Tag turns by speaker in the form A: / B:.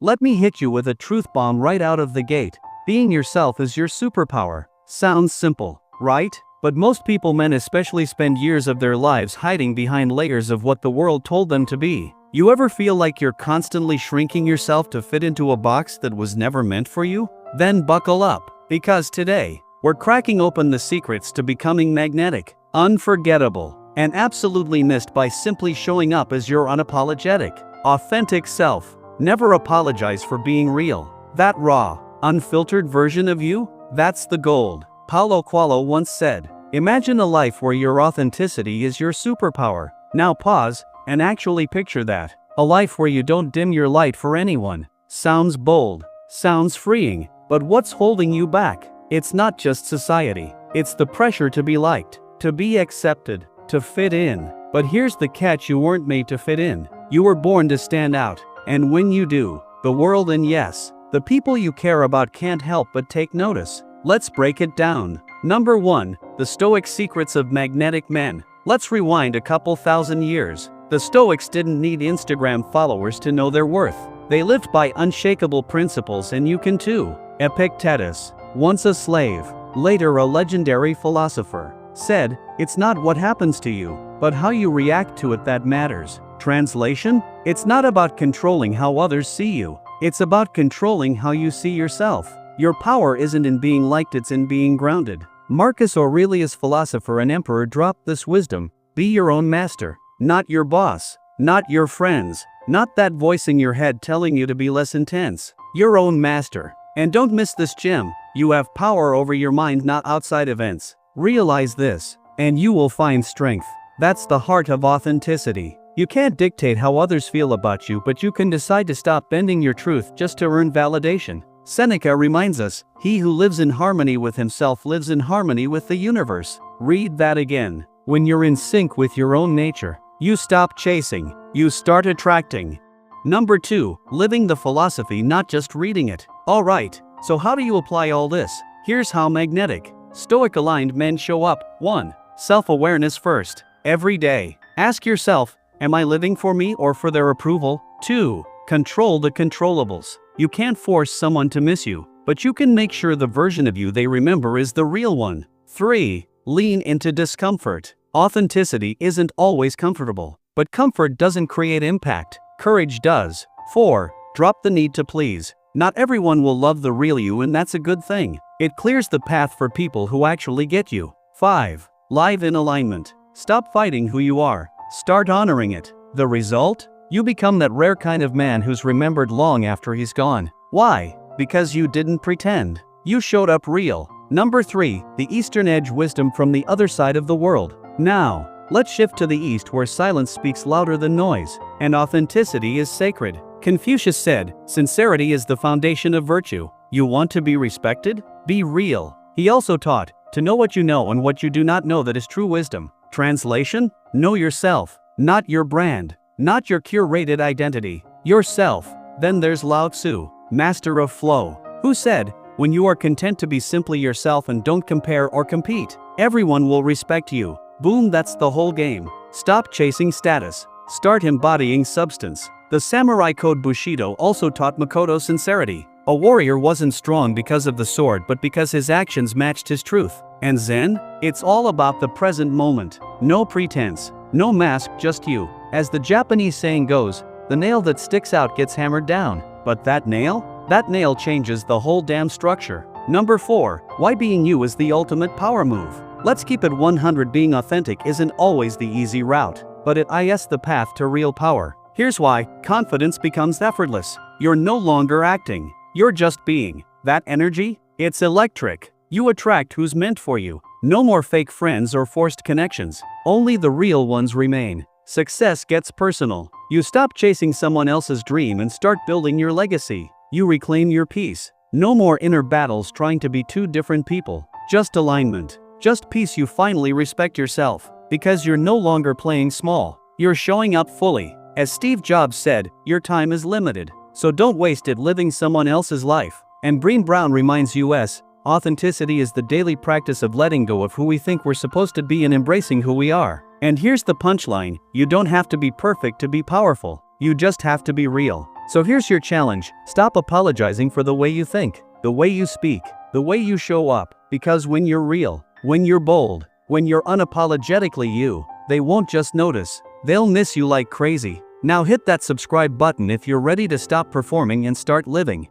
A: Let me hit you with a truth bomb right out of the gate. Being yourself is your superpower. Sounds simple, right? But most men especially spend years of their lives hiding behind layers of what the world told them to be. You ever feel like you're constantly shrinking yourself to fit into a box that was never meant for you? Then buckle up, because today, we're cracking open the secrets to becoming magnetic, unforgettable, and absolutely missed by simply showing up as your unapologetic, authentic self. Never apologize for being real. That raw, unfiltered version of you? That's the gold. Paulo Coelho once said, "Imagine a life where your authenticity is your superpower." Now pause, and actually picture that. A life where you don't dim your light for anyone. Sounds bold, sounds freeing, but what's holding you back? It's not just society. It's the pressure to be liked, to be accepted, to fit in. But here's the catch: you weren't made to fit in. You were born to stand out. And when you do, the world and yes, the people you care about can't help but take notice. Let's break it down. Number 1. The Stoic Secrets of Magnetic Men. Let's rewind a couple thousand years. The Stoics didn't need Instagram followers to know their worth. They lived by unshakable principles, and you can too. Epictetus, once a slave, later a legendary philosopher, said, "It's not what happens to you, but how you react to it that matters." Translation? It's not about controlling how others see you. It's about controlling how you see yourself. Your power isn't in being liked, it's in being grounded. Marcus Aurelius, philosopher and emperor, dropped this wisdom: be your own master, not your boss, not your friends, not that voice in your head telling you to be less intense. Your own master. And don't miss this gem: you have power over your mind, not outside events. Realize this, and you will find strength. That's the heart of authenticity. You can't dictate how others feel about you, but you can decide to stop bending your truth just to earn validation. Seneca reminds us, "He who lives in harmony with himself lives in harmony with the universe." Read that again. When you're in sync with your own nature, you stop chasing, you start attracting. Number 2. Living the philosophy, not just reading it. Alright, so how do you apply all this? Here's how magnetic, Stoic aligned men show up. 1. Self-awareness first. Every day, ask yourself, am I living for me or for their approval? 2. Control the controllables. You can't force someone to miss you, but you can make sure the version of you they remember is the real one. 3. Lean into discomfort. Authenticity isn't always comfortable, but comfort doesn't create impact. Courage does. 4. Drop the need to please. Not everyone will love the real you, and that's a good thing. It clears the path for people who actually get you. 5. Live in alignment. Stop fighting who you are. Start honoring it. The result? You become that rare kind of man who's remembered long after he's gone. Why? Because you didn't pretend. You showed up real. Number 3. The Eastern Edge, wisdom from the other side of the world. Now, let's shift to the East, where silence speaks louder than noise, and authenticity is sacred. Confucius said, "Sincerity is the foundation of virtue." You want to be respected? Be real. He also taught, to know what you know and what you do not know, that is true wisdom. Translation? Know yourself, not your brand, not your curated identity. Yourself. Then there's Lao Tzu, master of flow, who said, "When you are content to be simply yourself and don't compare or compete, everyone will respect you." Boom, that's the whole game. Stop chasing status. Start embodying substance. The samurai code Bushido also taught Makoto sincerity. A warrior wasn't strong because of the sword, but because his actions matched his truth. And Zen? It's all about the present moment. No pretense, no mask, just you. As the Japanese saying goes, the nail that sticks out gets hammered down. But that nail? That nail changes the whole damn structure. Number 4. Why being you is the ultimate power move. Let's keep it 100. Being authentic isn't always the easy route, but it is the path to real power. Here's why. Confidence becomes effortless. You're no longer acting. You're just being. That energy? It's electric. You attract who's meant for you. No more fake friends or forced connections. Only the real ones remain. Success gets personal. You stop chasing someone else's dream and start building your legacy. You reclaim your peace. No more inner battles trying to be two different people. Just alignment. Just peace. You finally respect yourself, because you're no longer playing small. You're showing up fully. As Steve Jobs said, your time is limited, so don't waste it living someone else's life. And Brené Brown reminds us, authenticity is the daily practice of letting go of who we think we're supposed to be and embracing who we are. And here's the punchline: you don't have to be perfect to be powerful. You just have to be real. So here's your challenge: stop apologizing for the way you think, the way you speak, the way you show up, because when you're real, when you're bold, when you're unapologetically you, they won't just notice, they'll miss you like crazy. Now hit that subscribe button if you're ready to stop performing and start living.